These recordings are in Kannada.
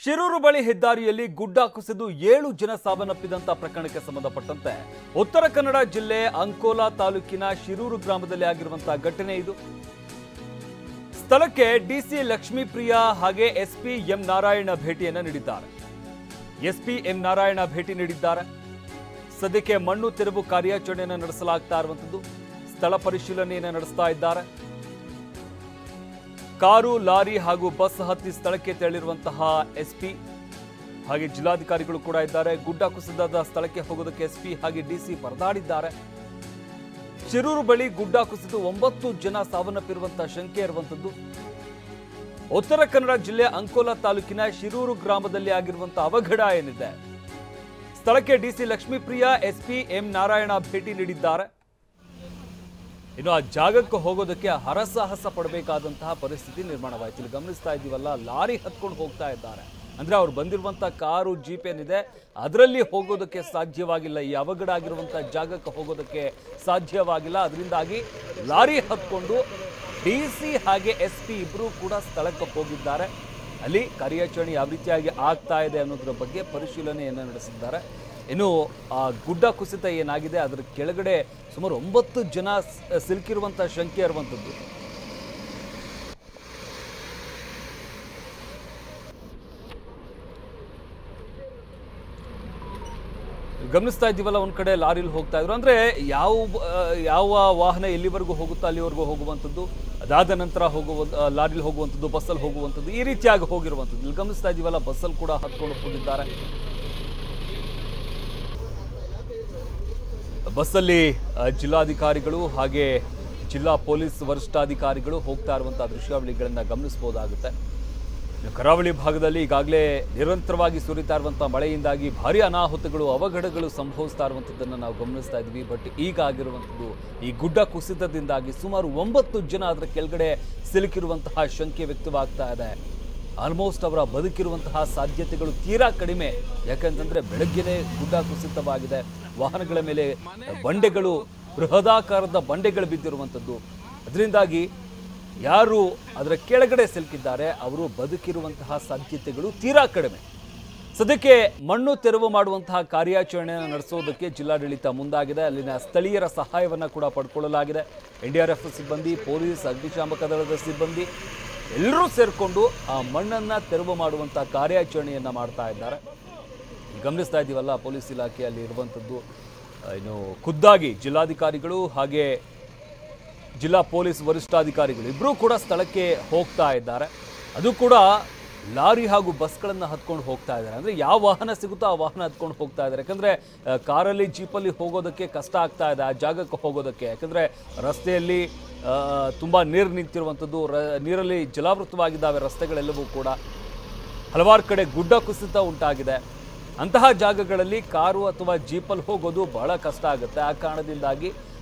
ಶಿರೂರು ಬಳಿ ಹೆದ್ದಾರಿಯಲ್ಲಿ ಗುಡ್ಡ ಕುಸಿದು 7 ಜನ ಸಾವನ್ನಪ್ಪಿದಂತ ಪ್ರಕರಣಕ್ಕೆ ಸಂಬಂಧಪಟ್ಟಂತೆ ಉತ್ತರ ಕನ್ನಡ ಜಿಲ್ಲೆ ಅಂಕೋಲಾ ತಾಲೂಕಿನ ಶಿರೂರು ಗ್ರಾಮದಲ್ಲಿ ಆಗಿರುವಂತಹ ಘಟನೆ ಇದು. ಸ್ಥಳಕ್ಕೆ ಡಿಸಿ ಲಕ್ಷ್ಮೀಪ್ರಿಯಾ ಹಾಗೆ ಎಸ್ಪಿ ಎಂ ನಾರಾಯಣ ಭೇಟಿಯನ್ನು ನೀಡಿದ್ದಾರೆ. ಎಸ್ಪಿ ಎಂ ನಾರಾಯಣ ಭೇಟಿ ನೀಡಿದ್ದಾರೆ. ಸದ್ಯಕ್ಕೆ ಮಣ್ಣು ತೆರವು ಕಾರ್ಯಾಚರಣೆಯನ್ನು ನಡೆಸಲಾಗ್ತಾ ಇರುವಂತದ್ದು. ಸ್ಥಳ ಪರಿಶೀಲನೆಯನ್ನು ನಡೆಸ್ತಾ ಇದ್ದಾರೆ. ಕಾರು, ಲಾರಿ ಹಾಗೂ ಬಸ್ ಹತ್ತಿ ಸ್ಥಳಕ್ಕೆ ತೆರಳಿರುವಂತಹ ಎಸ್ಪಿ ಹಾಗೆ ಜಿಲ್ಲಾಧಿಕಾರಿಗಳು ಕೂಡ ಇದ್ದಾರೆ. ಗುಡ್ಡ ಕುಸಿದ ಸ್ಥಳಕ್ಕೆ ಹೋಗೋದಕ್ಕೆ ಎಸ್ಪಿ ಹಾಗೆ ಡಿಸಿ ಪರದಾಡಿದ್ದಾರೆ. ಶಿರೂರು ಬಳಿ ಗುಡ್ಡ ಕುಸಿದು 9 ಜನ ಸಾವನ್ನಪ್ಪಿರುವಂತಹ ಶಂಕೆ ಇರುವಂತದ್ದು. ಉತ್ತರ ಕನ್ನಡ ಜಿಲ್ಲೆ ಅಂಕೋಲಾ ತಾಲೂಕಿನ ಶಿರೂರು ಗ್ರಾಮದಲ್ಲಿ ಆಗಿರುವಂತಹ ಅವಘಡ ಏನಿದೆ, ಸ್ಥಳಕ್ಕೆ DC Lakshmipriya, SP M Narayana ಭೇಟಿ ನೀಡಿದ್ದಾರೆ. ಇನ್ನು ಆ ಜಾಗಕ್ಕೆ ಹೋಗೋದಕ್ಕೆ ಹರಸಾಹಸ ಪಡಬೇಕಾದಂತಹ ಪರಿಸ್ಥಿತಿ ನಿರ್ಮಾಣವಾಯಿತು. ಇಲ್ಲಿ ಗಮನಿಸ್ತಾ ಇದ್ದೀವಲ್ಲ, ಲಾರಿ ಹತ್ಕೊಂಡು ಹೋಗ್ತಾ ಇದ್ದಾರೆ. ಅಂದ್ರೆ ಅವ್ರು ಬಂದಿರುವಂತಹ ಕಾರು, ಜೀಪ್ ಏನಿದೆ ಅದರಲ್ಲಿ ಹೋಗೋದಕ್ಕೆ ಸಾಧ್ಯವಾಗಿಲ್ಲ. ಈ ಅವಘಡ ಆಗಿರುವಂತಹ ಜಾಗಕ್ಕೆ ಹೋಗೋದಕ್ಕೆ ಸಾಧ್ಯವಾಗಿಲ್ಲ. ಅದರಿಂದಾಗಿ ಲಾರಿ ಹತ್ಕೊಂಡು ಡಿಸಿ ಹಾಗೆ ಎಸ್ಪಿ ಇಬ್ರು ಕೂಡ ಸ್ಥಳಕ್ಕೆ ಹೋಗಿದ್ದಾರೆ. ಅಲ್ಲಿ ಕಾರ್ಯಾಚರಣೆ ಯಾವ ರೀತಿಯಾಗಿ ಆಗ್ತಾ ಇದೆ ಅನ್ನೋದ್ರ ಬಗ್ಗೆ ಪರಿಶೀಲನೆಯನ್ನು ನಡೆಸಿದ್ದಾರೆ. ಇನ್ನು ಆ ಗುಡ್ಡ ಕುಸಿತ ಏನಾಗಿದೆ ಅದರ ಕೆಳಗಡೆ ಸುಮಾರು 9 ಜನ ಸಿಲುಕಿರುವಂತಹ ಶಂಕೆ ಇರುವಂಥದ್ದು. ಗಮನಿಸ್ತಾ ಇದ್ದೀವಲ್ಲ, ಒಂದ್ ಕಡೆ ಲಾರಿಲಿ ಹೋಗ್ತಾ ಇದ್ರು. ಅಂದ್ರೆ ಯಾವ ವಾಹನ ಎಲ್ಲಿವರೆಗೂ ಹೋಗುತ್ತೋ ಅಲ್ಲಿವರೆಗೂ ಹೋಗುವಂಥದ್ದು, ಅದಾದ ನಂತರ ಲಾರಿಲಿ ಹೋಗುವಂಥದ್ದು, ಬಸ್ಸಲ್ಲಿ ಹೋಗುವಂಥದ್ದು, ಈ ರೀತಿಯಾಗಿ ಹೋಗಿರುವಂಥದ್ದು. ಇಲ್ಲಿ ಗಮನಿಸ್ತಾ ಇದ್ದೀವಲ್ಲ, ಬಸ್ಸಲ್ಲಿ ಕೂಡ ಹತ್ಕೊಂಡು ಹೋಗಿದ್ದಾರೆ. ಬಸ್ಸಲ್ಲಿ ಜಿಲ್ಲಾಧಿಕಾರಿಗಳು ಹಾಗೆ ಜಿಲ್ಲಾ ಪೊಲೀಸ್ ವರಿಷ್ಠಾಧಿಕಾರಿಗಳು ಹೋಗ್ತಾ ಇರುವಂತಹ ದೃಶ್ಯಾವಳಿಗಳನ್ನ ಗಮನಿಸಬಹುದಾಗುತ್ತೆ. ಕರಾವಳಿ ಭಾಗದಲ್ಲಿ ಈಗಾಗಲೇ ನಿರಂತರವಾಗಿ ಸುರಿತಾ ಇರುವಂತಹ ಮಳೆಯಿಂದಾಗಿ ಭಾರಿ ಅನಾಹುತಗಳು, ಅವಘಡಗಳು ಸಂಭವಿಸ್ತಾ ಇರುವಂಥದ್ದನ್ನು ನಾವು ಗಮನಿಸ್ತಾ ಇದ್ವಿ. ಬಟ್ ಈಗ ಆಗಿರುವಂಥದ್ದು ಈ ಗುಡ್ಡ ಕುಸಿತದಿಂದಾಗಿ ಸುಮಾರು 9 ಜನ ಅದರ ಕೆಳಗಡೆ ಸಿಲುಕಿರುವಂತಹ ಶಂಕೆ ವ್ಯಕ್ತವಾಗ್ತಾ ಇದೆ. ಆಲ್ಮೋಸ್ಟ್ ಅವರ ಬದುಕಿರುವಂತಹ ಸಾಧ್ಯತೆಗಳು ತೀರಾ ಕಡಿಮೆ. ಯಾಕಂತಂದ್ರೆ ಬೆಳಗ್ಗೆನೇ ಗುಡ್ಡ ಕುಸಿತವಾಗಿದೆ. ವಾಹನಗಳ ಮೇಲೆ ಬಂಡೆಗಳು, ಬೃಹದಾಕಾರದ ಬಂಡೆಗಳು ಬಿದ್ದಿರುವಂಥದ್ದು. ಅದರಿಂದಾಗಿ ಯಾರು ಅದರ ಕೆಳಗಡೆ ಸಿಲುಕಿದ್ದಾರೆ ಅವರು ಬದುಕಿರುವಂತಹ ಸಾಧ್ಯತೆಗಳು ತೀರಾ ಕಡಿಮೆ. ಸದ್ಯಕ್ಕೆ ಮಣ್ಣು ತೆರವು ಮಾಡುವಂತಹ ಕಾರ್ಯಾಚರಣೆಯನ್ನು ನಡೆಸೋದಕ್ಕೆ ಜಿಲ್ಲಾಡಳಿತ ಮುಂದಾಗಿದೆ. ಅಲ್ಲಿನ ಸ್ಥಳೀಯರ ಸಹಾಯವನ್ನು ಕೂಡ ಪಡ್ಕೊಳ್ಳಲಾಗಿದೆ. NDRF ಸಿಬ್ಬಂದಿ, ಪೊಲೀಸ್, ಅಗ್ನಿಶಾಮಕ ದಳದ ಸಿಬ್ಬಂದಿ ಎಲ್ಲರೂ ಸೇರಿಕೊಂಡು ಆ ಮಣ್ಣನ್ನು ತೆರವು ಮಾಡುವಂತಹ ಕಾರ್ಯಾಚರಣೆಯನ್ನು ಮಾಡ್ತಾ ಇದ್ದಾರೆ. ಗಮನಿಸ್ತಾ ಇದ್ದೀವಲ್ಲ, ಪೊಲೀಸ್ ಇಲಾಖೆಯಲ್ಲಿ ಇರುವಂಥದ್ದು. ಇನ್ನು ಖುದ್ದಾಗಿ ಜಿಲ್ಲಾಧಿಕಾರಿಗಳು ಹಾಗೆ ಜಿಲ್ಲಾ ಪೊಲೀಸ್ ವರಿಷ್ಠಾಧಿಕಾರಿಗಳು ಇಬ್ಬರೂ ಕೂಡ ಸ್ಥಳಕ್ಕೆ ಹೋಗ್ತಾ ಇದ್ದಾರೆ. ಅದು ಕೂಡ ಲಾರಿ ಹಾಗೂ ಬಸ್ಗಳನ್ನು ಹತ್ಕೊಂಡು ಹೋಗ್ತಾ ಇದ್ದಾರೆ. ಅಂದರೆ ಯಾವ ವಾಹನ ಸಿಗುತ್ತೋ ಆ ವಾಹನ ಹತ್ಕೊಂಡು ಹೋಗ್ತಾ ಇದ್ದಾರೆ. ಯಾಕಂದರೆ ಕಾರಲ್ಲಿ, ಜೀಪಲ್ಲಿ ಹೋಗೋದಕ್ಕೆ ಕಷ್ಟ ಆಗ್ತಾ ಇದೆ ಆ ಜಾಗಕ್ಕೆ ಹೋಗೋದಕ್ಕೆ. ಯಾಕಂದರೆ ರಸ್ತೆಯಲ್ಲಿ ತುಂಬ ನೀರು ನಿಂತಿರುವಂಥದ್ದು, ನೀರಲ್ಲಿ ಜಲಾವೃತವಾಗಿದ್ದಾವೆ ರಸ್ತೆಗಳೆಲ್ಲವೂ ಕೂಡ. ಹಲವಾರು ಕಡೆ ಗುಡ್ಡ ಕುಸಿತ ಉಂಟಾಗಿದೆ. ಅಂತಹ ಜಾಗಗಳಲ್ಲಿ ಕಾರು ಅಥವಾ ಜೀಪಲ್ಲಿ ಹೋಗೋದು ಬಹಳ ಕಷ್ಟ ಆಗುತ್ತೆ. ಆ ಕಾರಣದಿಂದಾಗಿ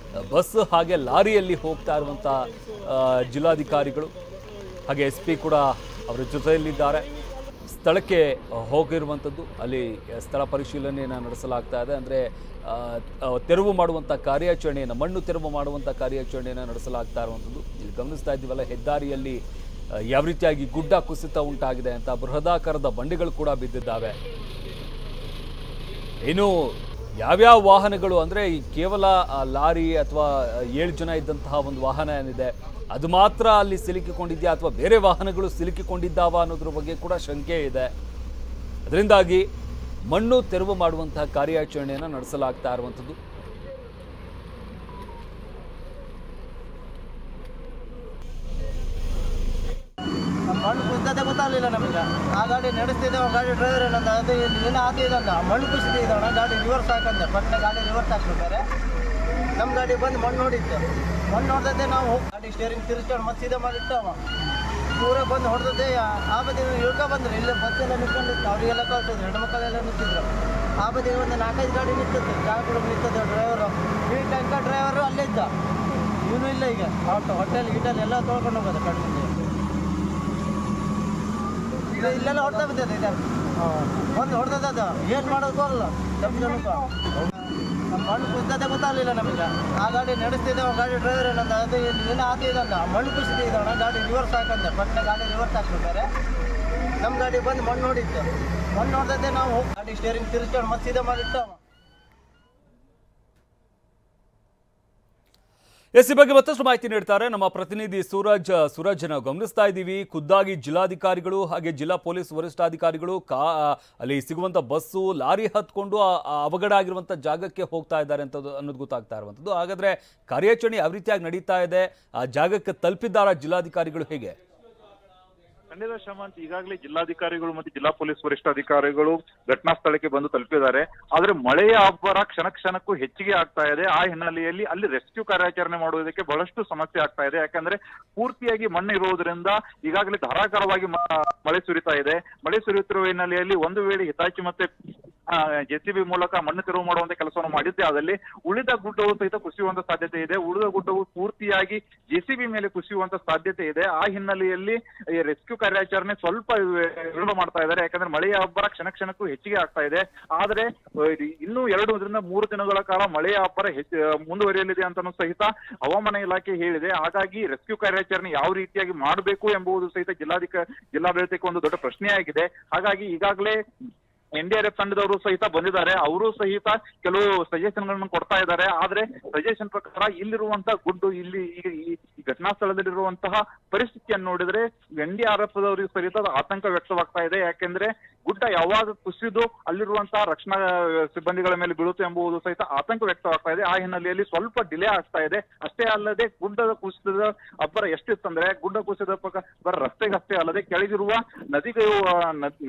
ಬಸ್ ಹಾಗೆ ಲಾರಿಯಲ್ಲಿ ಹೋಗ್ತಾ ಇರುವಂಥ ಜಿಲ್ಲಾಧಿಕಾರಿಗಳು ಹಾಗೆ SP ಕೂಡ ಅವರ ಜೊತೆಯಲ್ಲಿದ್ದಾರೆ. ಸ್ಥಳಕ್ಕೆ ಹೋಗಿರುವಂಥದ್ದು. ಅಲ್ಲಿ ಸ್ಥಳ ಪರಿಶೀಲನೆಯನ್ನು ನಡೆಸಲಾಗ್ತಾ ಇದೆ. ಅಂದರೆ ತೆರವು ಮಾಡುವಂಥ ಕಾರ್ಯಾಚರಣೆಯನ್ನು, ಮಣ್ಣು ತೆರವು ಮಾಡುವಂಥ ಕಾರ್ಯಾಚರಣೆಯನ್ನು ನಡೆಸಲಾಗ್ತಾ ಇರುವಂಥದ್ದು. ಇಲ್ಲಿ ಗಮನಿಸ್ತಾ ಇದ್ದೀವಲ್ಲ, ಹೆದ್ದಾರಿಯಲ್ಲಿ ಯಾವ ರೀತಿಯಾಗಿ ಗುಡ್ಡ ಕುಸಿತ ಉಂಟಾಗಿದೆ ಅಂತ. ಬೃಹದಾಕಾರದ ಬಂಡೆಗಳು ಕೂಡ ಬಿದ್ದಿದ್ದಾವೆ. ಇನ್ನು ಯಾವ್ಯಾವ ವಾಹನಗಳು ಅಂದರೆ ಈ ಕೇವಲ ಲಾರಿ ಅಥವಾ 7 ಜನ ಇದ್ದಂತಹ ಒಂದು ವಾಹನ ಏನಿದೆ ಅದು ಮಾತ್ರ ಅಲ್ಲಿ ಸಿಲುಕಿಕೊಂಡಿದೆಯಾ ಅಥವಾ ಬೇರೆ ವಾಹನಗಳು ಸಿಲುಕಿಕೊಂಡಿದ್ದಾವ ಅನ್ನೋದ್ರ ಬಗ್ಗೆ ಕೂಡ ಶಂಕೆ ಇದೆ. ಅದರಿಂದಾಗಿ ಮಣ್ಣು ತೆರವು ಮಾಡುವಂತಹ ಕಾರ್ಯಾಚರಣೆಯನ್ನು ನಡೆಸಲಾಗ್ತಾ ಇರುವಂಥದ್ದು. ಮಣ್ಣು ಕುಸಿದೇ ಗೊತ್ತಾಗಲಿಲ್ಲ ನಮಗೆ. ಆ ಗಾಡಿ ನಡೆಸ್ತಿದ್ದೇವೆ, ಗಾಡಿ ಡ್ರೈವರ್ ಏನಂದ, ಅದು ಏನು ಆಗ್ತಿದಂದ, ಮಣ್ಣು ಕುಸಿದೆ ಇದ್ದವಣ, ಗಾಡಿ ರಿವರ್ಸ್ ಹಾಕಂದೆ. ಪಟ್ಟಣ ಗಾಡಿ ರಿವರ್ಸ್ ಹಾಕ್ಬೇಕಾರೆ ನಮ್ಮ ಗಾಡಿ ಬಂದು ಮಣ್ಣು ನೋಡಿತ್ತು. ಮಣ್ಣು ನೋಡ್ದದ್ದೇ ನಾವು ಗಾಡಿ ಸ್ಟೇರಿಂಗ್ ತಿರ್ಸ್ಕೊಂಡು ಮತ್ತೆ ಸೀದಾ ಮಾಡಿಟ್ಟವ ಪೂರ ಬಂದು ಹೊಡೆದದ್ದೇ. ಆ ಬದಿ ಇಳ್ಕೊ ಬಂದ್ರು. ಇಲ್ಲೇ ಬಸ್ಸೆಲ್ಲ ನಿಂತ್ಕೊಂಡಿತ್ತು, ಅವರಿಗೆಲ್ಲ ಕಳ್ಸೋದು, ಹೆಣ್ಮಕ್ಳೆಲ್ಲ ನಿಂತಿದ್ರು. ಆ ಬದಿ ಒಂದು 4-5 ಗಾಡಿ ನಿಂತಿತ್ತು, ಚಾಕುಡು ನಿಂತದ್ದು. ಡ್ರೈವರು, ಈ ಟ್ಯಾಂಕರ್ ಡ್ರೈವರು ಅಲ್ಲೇ ಇದ್ದ, ಇವನು ಇಲ್ಲ. ಈಗ ಹೋಟೆಲ್ ಗಿಟೆಲ್ ಎಲ್ಲ ತೊಳ್ಕೊಂಡು ಹೋಗೋದು ಕಣ್ಣಿಂದ. ಇಲ್ಲೆಲ್ಲ ಹೊಡ್ತಾ ಬಿದ್ದದ ಇದೆ, ಒಂದು ಹೊಡೆದದ. ಏನು ಮಾಡೋದು ಬರಲ್ಲ ನಮ್ಮ ಜನಕ್ಕೆ. ಮಣ್ಣು ಕುಸಿದೇ ಗೊತ್ತಾಗಲಿಲ್ಲ ನಮಗೆ. ಆ ಗಾಡಿ ನಡೆಸ್ತಿದ್ದೇವೆ, ಗಾಡಿ ಡ್ರೈವರ್ ಏನಂದ, ಅದು ಏನು ಆಗ್ತಿದಂದ, ಮಣ್ಣು ಕುಸಿದೆ ಇದ್ದವಣ, ಗಾಡಿ ರಿವರ್ಸ್ ಹಾಕಂದೆ. ಪಟ್ಟಣ ಗಾಡಿ ರಿವರ್ಸ್ ಹಾಕ್ಬೇಕಾರೆ ನಮ್ಮ ಗಾಡಿ ಬಂದು ಮಣ್ಣು ನೋಡಿತ್ತು. ಮಣ್ಣು ನೋಡ್ದೆ ನಾವು ಗಾಡಿ ಸ್ಟೇರಿಂಗ್ ತಿರ್ಸ್ಕೊಂಡು ಮತ್ತೆ ಸೀದಾ ಮಾಡಿಟ್ಟು. ಈ ಬಗ್ಗೆ ಮತ್ತಷ್ಟು ಮಾಹಿತಿ ನೀಡ್ತಾರೆ ನಮ್ಮ ಪ್ರತಿನಿಧಿ ಸೂರಜ್. ನಾವು ಗಮನಿಸ್ತಾ ಇದ್ದೀವಿ, ಖುದ್ದಾಗಿ ಜಿಲ್ಲಾಧಿಕಾರಿಗಳು ಹಾಗೆ ಜಿಲ್ಲಾ ಪೊಲೀಸ್ ವರಿಷ್ಠಾಧಿಕಾರಿಗಳು ಅಲ್ಲಿ ಸಿಗುವಂತ ಬಸ್ಸು ಲಾರಿ ಹತ್ಕೊಂಡು ಅವಘಡ ಆಗಿರುವಂತ ಜಾಗಕ್ಕೆ ಹೋಗ್ತಾ ಇದ್ದಾರೆ ಅಂತ ಅನ್ನೋದು ಗೊತ್ತಾಗ್ತಾ ಇರುವಂತದ್ದು. ಹಾಗಾದ್ರೆ ಕಾರ್ಯಾಚರಣೆ ಯಾವ ರೀತಿಯಾಗಿ ನಡೀತಾ ಇದೆ, ಆ ಜಾಗಕ್ಕೆ ತಲುಪಿದ್ದಾರಾ ಜಿಲ್ಲಾಧಿಕಾರಿಗಳು, ಹೇಗೆ? ಖಂಡಿತ ಶಮಂತ್, ಈಗಾಗಲೇ ಜಿಲ್ಲಾಧಿಕಾರಿಗಳು ಮತ್ತು ಜಿಲ್ಲಾ ಪೊಲೀಸ್ ವರಿಷ್ಠಾಧಿಕಾರಿಗಳು ಘಟನಾ ಸ್ಥಳಕ್ಕೆ ಬಂದು ತಲುಪಿದ್ದಾರೆ. ಆದ್ರೆ ಮಳೆಯ ಅಬ್ಬರ ಕ್ಷಣಕ್ಕೂ ಹೆಚ್ಚಿಗೆ ಆಗ್ತಾ ಇದೆ. ಆ ಹಿನ್ನೆಲೆಯಲ್ಲಿ ಅಲ್ಲಿ ರೆಸ್ಕ್ಯೂ ಕಾರ್ಯಾಚರಣೆ ಮಾಡುವುದಕ್ಕೆ ಬಹಳಷ್ಟು ಸಮಸ್ಯೆ ಆಗ್ತಾ ಇದೆ. ಯಾಕಂದ್ರೆ ಪೂರ್ತಿಯಾಗಿ ಮಣ್ಣು ಇರುವುದರಿಂದ ಈಗಾಗಲೇ ಧಾರಾಕಾರವಾಗಿ ಮಳೆ ಸುರಿತಾ ಇದೆ. ಮಳೆ ಸುರಿಯುತ್ತಿರುವ ಹಿನ್ನೆಲೆಯಲ್ಲಿ ಒಂದು ವೇಳೆ ಹಿತಾಚಿ ಮತ್ತೆ ಜೆಸಿಬಿ ಮೂಲಕ ಮಣ್ಣು ತೆರವು ಮಾಡುವಂತ ಕೆಲಸವನ್ನು ಮಾಡಿದ್ದೆ ಆದಲ್ಲಿ ಉಳಿದ ಗುಡ್ಡವು ಸಹಿತ ಕುಸಿಯುವಂತ ಸಾಧ್ಯತೆ ಇದೆ. ಉಳಿದ ಗುಡ್ಡವು ಪೂರ್ತಿಯಾಗಿ ಜೆಸಿಬಿ ಮೇಲೆ ಕುಸಿಯುವಂತ ಸಾಧ್ಯತೆ ಇದೆ. ಆ ಹಿನ್ನೆಲೆಯಲ್ಲಿ ರೆಸ್ಕ್ಯೂ ಕಾರ್ಯಾಚರಣೆ ಸ್ವಲ್ಪ ವಿಳಂಬ ಮಾಡ್ತಾ ಇದ್ದಾರೆ. ಯಾಕಂದ್ರೆ ಮಳೆಯ ಅಬ್ಬರ ಕ್ಷಣಕ್ಕೂ ಹೆಚ್ಚಿಗೆ ಆಗ್ತಾ ಇದೆ. ಆದ್ರೆ ಇನ್ನೂ 2-3 ದಿನಗಳ ಕಾಲ ಮಳೆಯ ಅಬ್ಬರ ಮುಂದುವರಿಯಲಿದೆ ಅಂತಾನೂ ಸಹಿತ ಹವಾಮಾನ ಇಲಾಖೆ ಹೇಳಿದೆ. ಹಾಗಾಗಿ ರೆಸ್ಕ್ಯೂ ಕಾರ್ಯಾಚರಣೆ ಯಾವ ರೀತಿಯಾಗಿ ಮಾಡಬೇಕು ಎಂಬುದು ಸಹಿತ ಜಿಲ್ಲಾಡಳಿತಕ್ಕೆ ಒಂದು ದೊಡ್ಡ ಪ್ರಶ್ನೆಯಾಗಿದೆ. ಹಾಗಾಗಿ ಈಗಾಗಲೇ NDRF ತಂಡದವರು ಸಹಿತ ಬಂದಿದ್ದಾರೆ. ಅವರು ಸಹಿತ ಕೆಲವು ಸಜೆಷನ್ಗಳನ್ನು ಕೊಡ್ತಾ ಇದ್ದಾರೆ. ಆದ್ರೆ ಸಜೆಷನ್ ಪ್ರಕಾರ ಇಲ್ಲಿರುವಂತ ಗುಡ್ಡು, ಇಲ್ಲಿ ಈ ಘಟನಾ ಸ್ಥಳದಲ್ಲಿರುವಂತಹ ಪರಿಸ್ಥಿತಿಯನ್ನು ನೋಡಿದ್ರೆ NDRF ದವರಿಗೆ ಸಹಿತ ಆತಂಕ ವ್ಯಕ್ತವಾಗ್ತಾ ಇದೆ. ಯಾಕೆಂದ್ರೆ ಗುಡ್ಡ ಯಾವಾಗ ಕುಸಿದು ಅಲ್ಲಿರುವಂತಹ ರಕ್ಷಣಾ ಸಿಬ್ಬಂದಿಗಳ ಮೇಲೆ ಬೀಳುತ್ತೆ ಎಂಬುದು ಸಹಿತ ಆತಂಕ ವ್ಯಕ್ತವಾಗ್ತಾ ಇದೆ. ಆ ಹಿನ್ನೆಲೆಯಲ್ಲಿ ಸ್ವಲ್ಪ ಡಿಲೇ ಆಗ್ತಾ ಇದೆ. ಅಷ್ಟೇ ಅಲ್ಲದೆ ಗುಡ್ಡದ ಕುಸಿದ ಅಬ್ಬರ ಎಷ್ಟಿತ್ತಂದ್ರೆ ಗುಡ್ಡ ಕುಸಿದ ಬರ ರಸ್ತೆಗಷ್ಟೇ ಅಲ್ಲದೆ ಕೆಳಗಿರುವ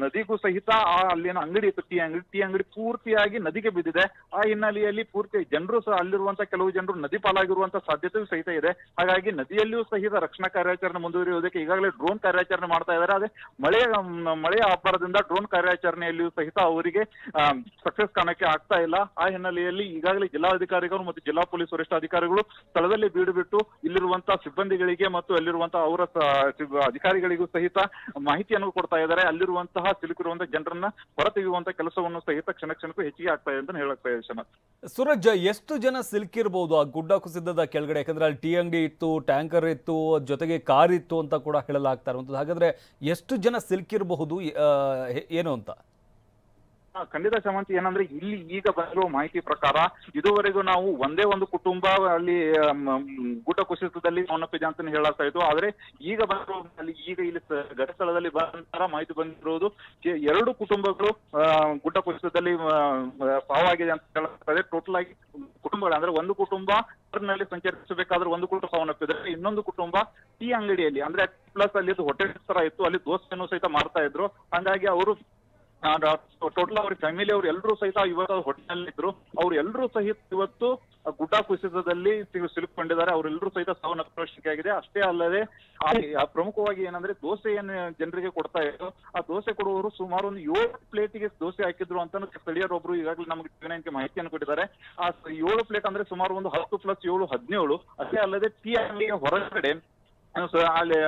ನದಿಗೂ ಸಹಿತ ಅಲ್ಲಿನ ಅಂಗಡಿ ಇತ್ತು, ಟೀ ಅಂಗಡಿ ಪೂರ್ತಿಯಾಗಿ ನದಿಗೆ ಬಿದ್ದಿದೆ. ಆ ಹಿನ್ನೆಲೆಯಲ್ಲಿ ಪೂರ್ತಿ ಜನರು ಸಹ ಅಲ್ಲಿರುವಂತಹ ಕೆಲವು ಜನರು ನದಿ ಪಾಲಾಗಿರುವಂತಹ ಸಾಧ್ಯತೆಯೂ ಸಹಿತ ಇದೆ. ಹಾಗಾಗಿ ನದಿಯಲ್ಲಿಯೂ ಸಹಿತ ರಕ್ಷಣಾ ಕಾರ್ಯಾಚರಣೆ ಮುಂದುವರಿಯುವುದಕ್ಕೆ ಈಗಾಗಲೇ ಡ್ರೋನ್ ಕಾರ್ಯಾಚರಣೆ ಮಾಡ್ತಾ ಇದ್ದಾರೆ. ಅದೇ ಮಳೆಯ ಅಬ್ಬರದಿಂದ ಡ್ರೋನ್ ಕಾರ್ಯಾಚರಣೆಯಲ್ಲಿಯೂ ಸಹಿತ ಅವರಿಗೆ ಸಕ್ಸಸ್ ಕಾಣಕ್ಕೆ ಆಗ್ತಾ ಇಲ್ಲ. ಆ ಹಿನ್ನೆಲೆಯಲ್ಲಿ ಈಗಾಗಲೇ ಜಿಲ್ಲಾಧಿಕಾರಿಗಳು ಮತ್ತು ಜಿಲ್ಲಾ ಪೊಲೀಸ್ ವರಿಷ್ಠಾಧಿಕಾರಿಗಳು ಸ್ಥಳದಲ್ಲಿ ಬೀಡು ಬಿಟ್ಟು ಇಲ್ಲಿರುವಂತಹ ಸಿಬ್ಬಂದಿಗಳಿಗೆ ಮತ್ತು ಅಲ್ಲಿರುವಂತಹ ಅವರ ಅಧಿಕಾರಿಗಳಿಗೂ ಸಹಿತ ಮಾಹಿತಿಯನ್ನು ಕೊಡ್ತಾ ಇದ್ದಾರೆ. ಅಲ್ಲಿರುವಂತಹ ಸಿಲುಕಿರುವಂತಹ ಜನರನ್ನ ಹೊರತೆಗೆಯುವಂತ ಕೆಲಸವನ್ನು ಸಹಿತ ಕ್ಷಣಕ್ಕೂ ಹೆಚ್ಚಿಗೆ ಆಗ್ತಾ ಇದೆ ಅಂತ ಹೇಳಕ್ತಾ ಇದೆ. ಸೂರಜ್, ಎಷ್ಟು ಜನ ಸಿಲುಕಿರ್ಬೋದು ಆ ಗುಡ್ಡ ಕುಸಿದದ ಕೆಳಗಡೆ? ಯಾಕಂದ್ರೆ ಅಲ್ಲಿ ಟೀ ಅಂಗಡಿ ಇತ್ತು, ಟ್ಯಾಂಕರ್ ಇತ್ತು, ಜೊತೆಗೆ ಕಾರ್ ಇತ್ತು ಅಂತ ಕೂಡ ಹೇಳಲಾಗ್ತಾ ಇರುವಂತದ್ದು. ಹಾಗಾದ್ರೆ ಎಷ್ಟು ಜನ ಸಿಲುಕಿರಬಹುದು ಏನು ಅಂತ? ಖಂಡಿತ ಶಮಂತ್, ಏನಂದ್ರೆ ಇಲ್ಲಿ ಈಗ ಬಂದಿರುವ ಮಾಹಿತಿ ಪ್ರಕಾರ ಇದುವರೆಗೂ ನಾವು ಒಂದೇ ಒಂದು ಕುಟುಂಬ ಅಲ್ಲಿ ಗುಡ್ಡ ಕುಸಿತದಲ್ಲಿ ಸಾವನ್ನಪ್ಪಿದೆ ಅಂತ ಹೇಳಾಗ್ತಾ ಇತ್ತು. ಆದ್ರೆ ಈಗ ಬಂದಿರುವ ಇಲ್ಲಿ ಘಟನಾ ಸ್ಥಳದಲ್ಲಿ ಬಂದ ಮಾಹಿತಿ ಬಂದಿರುವುದು 2 ಕುಟುಂಬಗಳು ಗುಡ್ಡ ಕುಸಿತದಲ್ಲಿ ಸಾವಾಗಿದೆ ಅಂತ ಹೇಳಾಗ್ತಾ ಇದೆ. ಟೋಟಲ್ ಆಗಿ ಕುಟುಂಬಗಳು ಅಂದ್ರೆ ಒಂದು ಕುಟುಂಬ ನಲ್ಲಿ ಸಂಚರಿಸಬೇಕಾದ್ರೆ ಒಂದು ಕುಟುಂಬ ಸಾವನ್ನಪ್ಪಿದ್ರೆ, ಇನ್ನೊಂದು ಕುಟುಂಬ ಟೀ ಅಂಗಡಿಯಲ್ಲಿ ಅಂದ್ರೆ ಪ್ಲಸ್ ಅಲ್ಲಿ ಹೋಟೆಲ್ ತರ ಇತ್ತು, ಅಲ್ಲಿ ದೋಸೆಯನ್ನು ಸಹಿತ ಮಾಡ್ತಾ ಇದ್ರು. ಹಾಗಾಗಿ ಅವರು ಟೋಟಲ್ ಅವ್ರ ಫ್ಯಾಮಿಲಿ ಅವ್ರು ಎಲ್ಲರೂ ಸಹಿತ ಇವತ್ತು ಹೋಟೆಲ್ ಇದ್ರು. ಅವ್ರು ಎಲ್ಲರೂ ಸಹಿತ ಇವತ್ತು ಗುಡ್ಡ ಕುಸಿತದಲ್ಲಿ ಸಿಲುಕೊಂಡಿದ್ದಾರೆ. ಅವರೆಲ್ಲರೂ ಸಹಿತ ಸಾವನ್ನಪ್ಪುವ ಸ್ಥಿತಿ ಆಗಿದೆ. ಅಷ್ಟೇ ಅಲ್ಲದೆ ಪ್ರಮುಖವಾಗಿ ಏನಂದ್ರೆ ದೋಸೆಯನ್ನು ಜನರಿಗೆ ಕೊಡ್ತಾ ಇದ್ರು. ಆ ದೋಸೆ ಕೊಡುವವರು ಸುಮಾರು ಒಂದು 7 ಪ್ಲೇಟಿಗೆ ದೋಸೆ ಹಾಕಿದ್ರು ಅಂತ ಸ್ಥಳೀಯರೊಬ್ರು ಈಗಾಗಲೇ ನಮಗೆ ಟಿವಿ9ಗೆ ಮಾಹಿತಿಯನ್ನು ಕೊಟ್ಟಿದ್ದಾರೆ. ಆ 7 ಪ್ಲೇಟ್ ಅಂದ್ರೆ ಸುಮಾರು ಒಂದು 10 + 7 17. ಅಷ್ಟೇ ಅಲ್ಲದೆ ಟೀ ಅಂಗಡಿಯ ಹೊರಗಡೆ ಅಲ್ಲಿ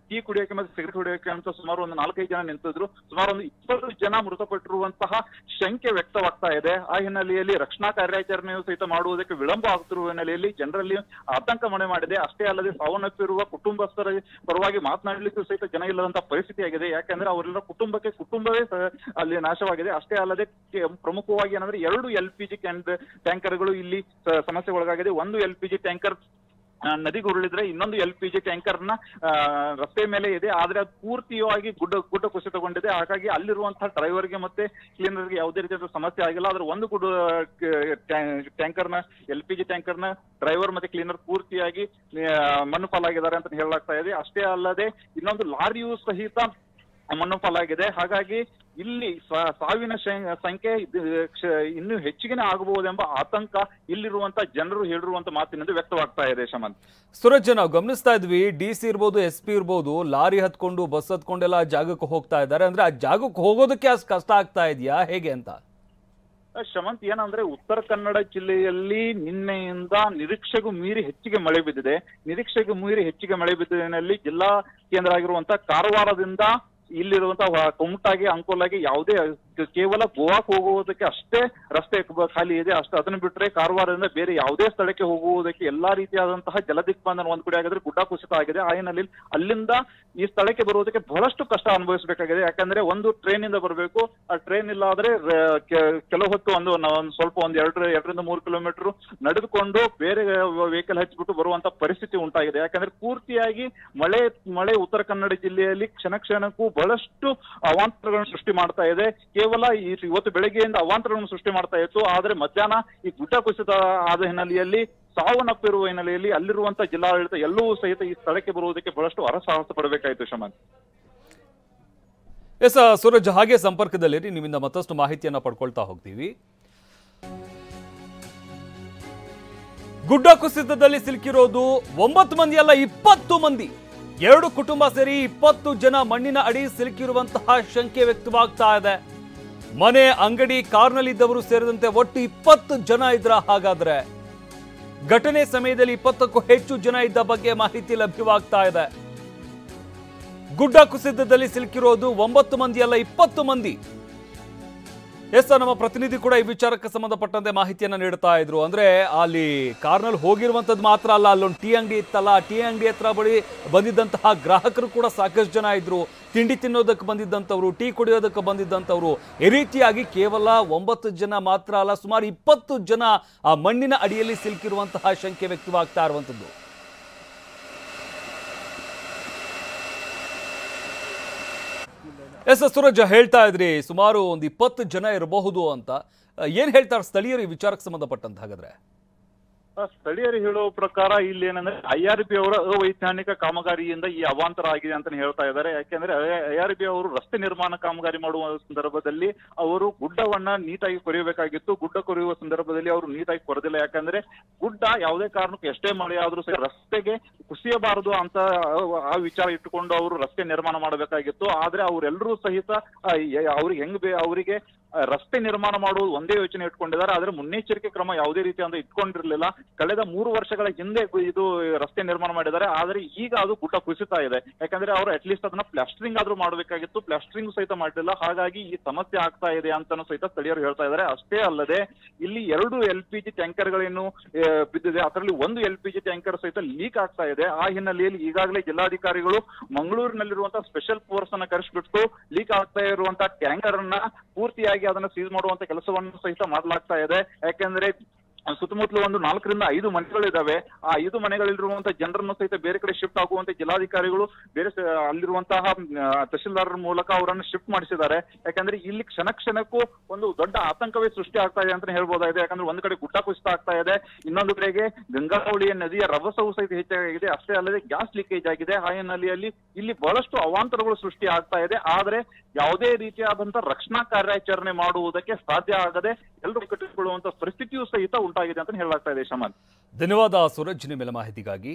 ಟೀ ಕುಡಿಯೋಕೆ ಮತ್ತೆ ಸಿಗರೇಟ್ ಕುಡಿಯೋಕೆ ಅಂತ ಸುಮಾರು ಒಂದು 4-5 ಜನ ನಿಂತಿದ್ರು. ಸುಮಾರು ಒಂದು 20 ಜನ ಮೃತಪಟ್ಟಿರುವಂತಹ ಶಂಕೆ ವ್ಯಕ್ತವಾಗ್ತಾ ಇದೆ. ಆ ಹಿನ್ನೆಲೆಯಲ್ಲಿ ರಕ್ಷಣಾ ಕಾರ್ಯಾಚರಣೆಯು ಸಹಿತ ಮಾಡುವುದಕ್ಕೆ ವಿಳಂಬ ಆಗ್ತಿರುವ ಹಿನ್ನೆಲೆಯಲ್ಲಿ ಜನರಲ್ಲಿ ಆತಂಕ ಮನೆ ಮಾಡಿದೆ. ಅಷ್ಟೇ ಅಲ್ಲದೆ ಸಾವನ್ನಪ್ಪಿರುವ ಕುಟುಂಬಸ್ಥರ ಪರವಾಗಿ ಮಾತನಾಡಲಿಕ್ಕೂ ಸಹಿತ ಜನ ಇಲ್ಲದಂತಹ ಪರಿಸ್ಥಿತಿ ಆಗಿದೆ. ಯಾಕಂದ್ರೆ ಅವರೆಲ್ಲ ಕುಟುಂಬವೇ ಅಲ್ಲಿ ನಾಶವಾಗಿದೆ. ಅಷ್ಟೇ ಅಲ್ಲದೆ ಪ್ರಮುಖವಾಗಿ ಏನಂದ್ರೆ 2 LPG ಟ್ಯಾಂಕರ್ಗಳು ಇಲ್ಲಿ ಸಮಸ್ಯೆಗೊಳಗಾಗಿದೆ. ಒಂದು LPG ಟ್ಯಾಂಕರ್ ನದಿಗೆ ಉರುಳಿದ್ರೆ ಇನ್ನೊಂದು LPG ಟ್ಯಾಂಕರ್ನ ರಸ್ತೆ ಮೇಲೆ ಇದೆ. ಆದ್ರೆ ಅದು ಪೂರ್ತಿಯಾಗಿ ಗುಡ್ಡ ಕುಸಿತಗೊಂಡಿದೆ. ಹಾಗಾಗಿ ಅಲ್ಲಿರುವಂತಹ ಡ್ರೈವರ್ಗೆ ಮತ್ತೆ ಕ್ಲೀನರ್ಗೆ ಯಾವುದೇ ರೀತಿಯ ಸಮಸ್ಯೆ ಆಗಿಲ್ಲ. ಆದ್ರೆ ಒಂದು ಟ್ಯಾಂಕರ್ನ LPG ಟ್ಯಾಂಕರ್ನ ಡ್ರೈವರ್ ಮತ್ತೆ ಕ್ಲೀನರ್ ಪೂರ್ತಿಯಾಗಿ ಮಣ್ಣು ಪಾಲಾಗಿದ್ದಾರೆ ಅಂತ ಹೇಳಲಾಗ್ತಾ ಇದೆ. ಅಷ್ಟೇ ಅಲ್ಲದೆ ಇನ್ನೊಂದು ಲಾರಿಯೂ ಸಹಿತ ಮಣ್ಣು ಪಾಲಾಗಿದೆ. ಹಾಗಾಗಿ ಇಲ್ಲಿ ಸಾವಿನ ಸಂಖ್ಯೆ ಇನ್ನೂ ಹೆಚ್ಚಿಗೆ ಆಗಬಹುದೆಂಬ ಆತಂಕ ಇಲ್ಲಿರುವಂತಹ ಜನರು ಹೇಳಿರುವಂತ ಮಾತಿನಿಂದ ವ್ಯಕ್ತವಾಗ್ತಾ ಇದೆ. ಶಮಂತ್, ಸೂರಜ್, ನಾವು ಗಮನಿಸ್ತಾ ಇದ್ವಿ, DC ಇರ್ಬೋದು, SP ಇರ್ಬೋದು, ಲಾರಿ ಹತ್ಕೊಂಡು ಬಸ್ ಹತ್ಕೊಂಡೆಲ್ಲ ಆ ಜಾಗಕ್ಕೆ ಹೋಗ್ತಾ ಇದ್ದಾರೆ. ಅಂದ್ರೆ ಆ ಜಾಗಕ್ಕೆ ಹೋಗೋದಕ್ಕೆ ಅಷ್ಟು ಕಷ್ಟ ಆಗ್ತಾ ಇದೆಯಾ, ಹೇಗೆ ಅಂತ? ಶಮಂತ್, ಏನಂದ್ರೆ ಉತ್ತರ ಕನ್ನಡ ಜಿಲ್ಲೆಯಲ್ಲಿ ನಿನ್ನೆಯಿಂದ ನಿರೀಕ್ಷೆಗೂ ಮೀರಿ ಹೆಚ್ಚಿಗೆ ಮಳೆ ಬಿದ್ದಿದೆ. ನಿರೀಕ್ಷೆಗೂ ಮೀರಿ ಹೆಚ್ಚಿಗೆ ಮಳೆ ಬಿದ್ದಿನಲ್ಲಿ ಜಿಲ್ಲಾ ಕೇಂದ್ರ ಆಗಿರುವಂತಹ ಕಾರವಾರದಿಂದ ಇಲ್ಲಿರುವಂತಹ ಕುಮಟಾಗಿ ಅಂಕೋಲಾಗಿ ಯಾವುದೇ ಕೇವಲ ಗೋವಾಕ್ಕೆ ಹೋಗುವುದಕ್ಕೆ ಅಷ್ಟೇ ರಸ್ತೆ ಖಾಲಿ ಇದೆ ಅಷ್ಟೇ. ಅದನ್ನು ಬಿಟ್ಟರೆ ಕಾರವಾರದಿಂದ ಬೇರೆ ಯಾವುದೇ ಸ್ಥಳಕ್ಕೆ ಹೋಗುವುದಕ್ಕೆ ಎಲ್ಲಾ ರೀತಿಯಾದಂತಹ ಜಲದಿಗ್ಬಂಧನ ಒಂದ್ ಕಡೆ ಆಗಿದ್ರೆ ಗುಡ್ಡ ಕುಸಿತ ಆಗಿದೆ. ಆ ಹಿನ್ನೆಲೆಯಲ್ಲಿ ಅಲ್ಲಿಂದ ಈ ಸ್ಥಳಕ್ಕೆ ಬರುವುದಕ್ಕೆ ಬಹಳಷ್ಟು ಕಷ್ಟ ಅನುಭವಿಸಬೇಕಾಗಿದೆ. ಯಾಕಂದ್ರೆ ಒಂದು ಟ್ರೈನ್ ಇಂದ ಬರಬೇಕು, ಆ ಟ್ರೈನ್ ಇಲ್ಲ ಆದ್ರೆ ಕೆಲವು ಹೊತ್ತು ಒಂದು ಸ್ವಲ್ಪ ಒಂದು 2-3 ಕಿಲೋಮೀಟರ್ ನಡೆದುಕೊಂಡು ಬೇರೆ ವೆಹಿಕಲ್ ಹಚ್ಚಿಬಿಟ್ಟು ಬರುವಂತ ಪರಿಸ್ಥಿತಿ ಉಂಟಾಗಿದೆ. ಯಾಕಂದ್ರೆ ಪೂರ್ತಿಯಾಗಿ ಮಳೆ ಉತ್ತರ ಕನ್ನಡ ಜಿಲ್ಲೆಯಲ್ಲಿ ಕ್ಷಣಕ್ಕೂ ಬಹಳಷ್ಟು ಅವಾಂತರಗಳನ್ನು ಸೃಷ್ಟಿ ಮಾಡ್ತಾ ಇದೆ. ಕೇವಲ ಇವತ್ತು ಬೆಳಗ್ಗೆಯಿಂದ ಅವಾಂತರಗಳನ್ನು ಸೃಷ್ಟಿ ಮಾಡ್ತಾ ಇತ್ತು, ಆದ್ರೆ ಮಧ್ಯಾಹ್ನ ಈ ಗುಡ್ಡ ಕುಸಿತ ಆದ ಹಿನ್ನೆಲೆಯಲ್ಲಿ ಸಾವನ್ನಪ್ಪಿರುವ ಹಿನ್ನೆಲೆಯಲ್ಲಿ ಅಲ್ಲಿರುವಂತಹ ಜಿಲ್ಲಾಡಳಿತ ಎಲ್ಲವೂ ಸಹಿತ ಈ ಸ್ಥಳಕ್ಕೆ ಬರುವುದಕ್ಕೆ ಬಹಳಷ್ಟು ಹರಸಾಹಸ ಪಡಬೇಕಾಯಿತು. ಶಮಂತ್. ಎಸ್ ಸೂರಜ್, ಹಾಗೆ ಸಂಪರ್ಕದಲ್ಲಿರಿ, ನಿಮ್ಮಿಂದ ಮತ್ತಷ್ಟು ಮಾಹಿತಿಯನ್ನ ಪಡ್ಕೊಳ್ತಾ ಹೋಗ್ತೀವಿ. ಗುಡ್ಡ ಕುಸಿತದಲ್ಲಿ ಸಿಲುಕಿರೋದು 9 ಮಂದಿ ಅಲ್ಲ, 20 ಮಂದಿ. 2 ಕುಟುಂಬ ಸೇರಿ 20 ಜನ ಮಣ್ಣಿನ ಅಡಿ ಸಿಲುಕಿರುವಂತಹ ಶಂಕೆ ವ್ಯಕ್ತವಾಗ್ತಾ ಇದೆ. ಮನೆ, ಅಂಗಡಿ, ಕಾರ್ನಲ್ಲಿದ್ದವರು ಸೇರಿದಂತೆ ಒಟ್ಟು 20 ಜನ ಇದ್ರ. ಹಾಗಾದ್ರೆ ಘಟನೆ ಸಮಯದಲ್ಲಿ 20ಕ್ಕೂ ಹೆಚ್ಚು ಜನ ಇದ್ದ ಬಗ್ಗೆ ಮಾಹಿತಿ ಲಭ್ಯವಾಗ್ತಾ ಇದೆ. ಗುಡ್ಡ ಕುಸಿತದಲ್ಲಿ ಸಿಲುಕಿರೋದು 9 ಮಂದಿ ಅಲ್ಲ, 20 ಮಂದಿ. ಎಸ್, ನಮ್ಮ ಪ್ರತಿನಿಧಿ ಕೂಡ ಈ ವಿಚಾರಕ್ಕೆ ಸಂಬಂಧಪಟ್ಟಂತೆ ಮಾಹಿತಿಯನ್ನ ನೀಡ್ತಾ ಇದ್ರು. ಅಂದ್ರೆ ಅಲ್ಲಿ ಕಾರ್ನಲ್ಲಿ ಹೋಗಿರುವಂತದ್ದು ಮಾತ್ರ ಅಲ್ಲ, ಅಲ್ಲೊಂದು ಟೀ ಅಂಗಡಿ ಇತ್ತಲ್ಲ, ಆ ಟೀ ಅಂಗಡಿ ಹತ್ರ ಬಳಿ ಬಂದಿದ್ದಂತಹ ಗ್ರಾಹಕರು ಕೂಡ ಸಾಕಷ್ಟು ಜನ ಇದ್ರು. ತಿಂಡಿ ತಿನ್ನೋದಕ್ಕೆ ಬಂದಿದ್ದಂಥವ್ರು, ಟೀ ಕುಡಿಯೋದಕ್ಕೆ ಬಂದಿದ್ದಂಥವ್ರು, ಈ ರೀತಿಯಾಗಿ ಕೇವಲ 9 ಜನ ಮಾತ್ರ ಅಲ್ಲ, ಸುಮಾರು 20 ಜನ ಆ ಮಣ್ಣಿನ ಅಡಿಯಲ್ಲಿ ಸಿಲುಕಿರುವಂತಹ ಶಂಕೆ ವ್ಯಕ್ತವಾಗ್ತಾ ಇರುವಂಥದ್ದು. ಎಸ್ ಸೂರಜ್, ಹೇಳ್ತಾ ಇದ್ರಿ ಸುಮಾರು ಒಂದು 20 ಜನ ಇರಬಹುದು ಅಂತ. ಏನ್ ಹೇಳ್ತಾರೆ ಸ್ಥಳೀಯರು ಈ ವಿಚಾರಕ್ಕೆ ಸಂಬಂಧಪಟ್ಟಂತ? ಹಾಗಾದ್ರೆ ಸ್ಥಳೀಯರು ಹೇಳುವ ಪ್ರಕಾರ ಇಲ್ಲಿ ಏನಂದ್ರೆ IRB ಅವರ ಅವೈಜ್ಞಾನಿಕ ಕಾಮಗಾರಿಯಿಂದ ಈ ಅವಾಂತರ ಆಗಿದೆ ಅಂತ ಹೇಳ್ತಾ ಇದ್ದಾರೆ. ಯಾಕೆಂದ್ರೆ IRB ಅವರು ರಸ್ತೆ ನಿರ್ಮಾಣ ಕಾಮಗಾರಿ ಮಾಡುವ ಸಂದರ್ಭದಲ್ಲಿ ಅವರು ಗುಡ್ಡವನ್ನ ನೀಟಾಗಿ ಕೊರೆಯಬೇಕಾಗಿತ್ತು. ಗುಡ್ಡ ಕೊರೆಯುವ ಸಂದರ್ಭದಲ್ಲಿ ಅವರು ನೀಟಾಗಿ ಕೊರೆದಿಲ್ಲ. ಯಾಕಂದ್ರೆ ಗುಡ್ಡ ಯಾವುದೇ ಕಾರಣಕ್ಕೂ ಎಷ್ಟೇ ಮಳೆ ಆದ್ರೂ ಸಹ ರಸ್ತೆಗೆ ಕುಸಿಯಬಾರದು ಅಂತ ಆ ವಿಚಾರ ಇಟ್ಟುಕೊಂಡು ಅವರು ರಸ್ತೆ ನಿರ್ಮಾಣ ಮಾಡಬೇಕಾಗಿತ್ತು. ಆದ್ರೆ ಅವರೆಲ್ಲರೂ ಸಹಿತ ಅವ್ರಿಗೆ ಅವರಿಗೆ ರಸ್ತೆ ನಿರ್ಮಾಣ ಮಾಡುವುದು ಒಂದೇ ಯೋಚನೆ ಇಟ್ಕೊಂಡಿದ್ದಾರೆ. ಆದ್ರೆ ಮುನ್ನೆಚ್ಚರಿಕೆ ಕ್ರಮ ಯಾವುದೇ ರೀತಿ ಅಂತ ಇಟ್ಕೊಂಡಿರ್ಲಿಲ್ಲ. ಕಳೆದ 3 ವರ್ಷಗಳ ಹಿಂದೆ ಇದು ರಸ್ತೆ ನಿರ್ಮಾಣ ಮಾಡಿದ್ದಾರೆ. ಆದ್ರೆ ಈಗ ಅದು ಗುಡ್ಡ ಕುಸಿತಾ ಇದೆ. ಯಾಕಂದ್ರೆ ಅವರು ಅಟ್ಲೀಸ್ಟ್ ಅದನ್ನ ಪ್ಲಾಸ್ಟರಿಂಗ್ ಆದ್ರೂ ಮಾಡಬೇಕಾಗಿತ್ತು, ಪ್ಲಾಸ್ಟರಿಂಗ್ ಸಹಿತ ಮಾಡಲಿಲ್ಲ. ಹಾಗಾಗಿ ಈ ಸಮಸ್ಯೆ ಆಗ್ತಾ ಇದೆ ಅಂತಾನು ಸಹಿತ ಸ್ಥಳೀಯರು ಹೇಳ್ತಾ ಇದ್ದಾರೆ. ಅಷ್ಟೇ ಅಲ್ಲದೆ ಇಲ್ಲಿ 2 LPG ಟ್ಯಾಂಕರ್ಗಳೇನು ಬಿದ್ದಿದೆ, ಅದರಲ್ಲಿ 1 LPG ಟ್ಯಾಂಕರ್ ಸಹಿತ ಲೀಕ್ ಆಗ್ತಾ ಇದೆ. ಆ ಹಿನ್ನೆಲೆಯಲ್ಲಿ ಈಗಾಗಲೇ ಜಿಲ್ಲಾಧಿಕಾರಿಗಳು ಮಂಗಳೂರಿನಲ್ಲಿರುವಂತಹ ಸ್ಪೆಷಲ್ ಫೋರ್ಸ್ ಅನ್ನ ಕರೆಸಿಬಿಟ್ಟು ಲೀಕ್ ಆಗ್ತಾ ಇರುವಂತಹ ಟ್ಯಾಂಕರ್ ಅನ್ನ ಪೂರ್ತಿಯಾಗಿ ಅದನ್ನ ಸೀಸ್ ಮಾಡುವಂತ ಕೆಲಸವನ್ನು ಸಹಿತ ಮಾಡಲಾಗ್ತಾ ಇದೆ. ಯಾಕೆಂದ್ರೆ ಸುತ್ತಮುತ್ತಲು ಒಂದು 4-5 ಮನೆಗಳಿದಾವೆ. ಆ 5 ಮನೆಗಳಲ್ಲಿರುವಂತಹ ಜನರನ್ನು ಸಹಿತ ಬೇರೆ ಕಡೆ ಶಿಫ್ಟ್ ಆಗುವಂತ ಜಿಲ್ಲಾಧಿಕಾರಿಗಳು ಬೇರೆ ಅಲ್ಲಿರುವಂತಹ ತಹಶೀಲ್ದಾರರ ಮೂಲಕ ಅವರನ್ನು ಶಿಫ್ಟ್ ಮಾಡಿಸಿದ್ದಾರೆ. ಯಾಕಂದ್ರೆ ಇಲ್ಲಿ ಕ್ಷಣಕ್ಕೂ ಒಂದು ದೊಡ್ಡ ಆತಂಕವೇ ಸೃಷ್ಟಿ ಆಗ್ತಾ ಇದೆ ಅಂತ ಹೇಳ್ಬೋದಾಗಿದೆ. ಯಾಕಂದ್ರೆ ಒಂದು ಕಡೆ ಗುಡ್ಡ ಕುಸಿತ ಆಗ್ತಾ ಇದೆ, ಇನ್ನೊಂದು ಕಡೆಗೆ ಗಂಗಾವಳಿಯ ನದಿಯ ರಭಸವು ಸಹಿತ ಹೆಚ್ಚಾಗಿದೆ. ಅಷ್ಟೇ ಅಲ್ಲದೆ ಗ್ಯಾಸ್ ಲೀಕೇಜ್ ಆಗಿದೆ. ಆ ಹಿನ್ನೆಲೆಯಲ್ಲಿ ಇಲ್ಲಿ ಬಹಳಷ್ಟು ಅವಾಂತರಗಳು ಸೃಷ್ಟಿ ಆಗ್ತಾ ಇದೆ. ಆದ್ರೆ ಯಾವುದೇ ರೀತಿಯಾದಂತಹ ರಕ್ಷಣಾ ಕಾರ್ಯಾಚರಣೆ ಮಾಡುವುದಕ್ಕೆ ಸಾಧ್ಯ ಆಗದೆ ಎಲ್ಲರೂ ಕಟ್ಟಿಕೊಳ್ಳುವಂತ ಪರಿಸ್ಥಿತಿಯೂ ಸಹಿತ ಉಂಟಾಗಿದೆ ಅಂತ ಹೇಳಲಾಗ್ತಾ ಇದೆ. ಶಮನ್, ಧನ್ಯವಾದ ಸೂರಜ್, ನಿಮ್ಮೆಲ್ಲ ಮಾಹಿತಿಗಾಗಿ.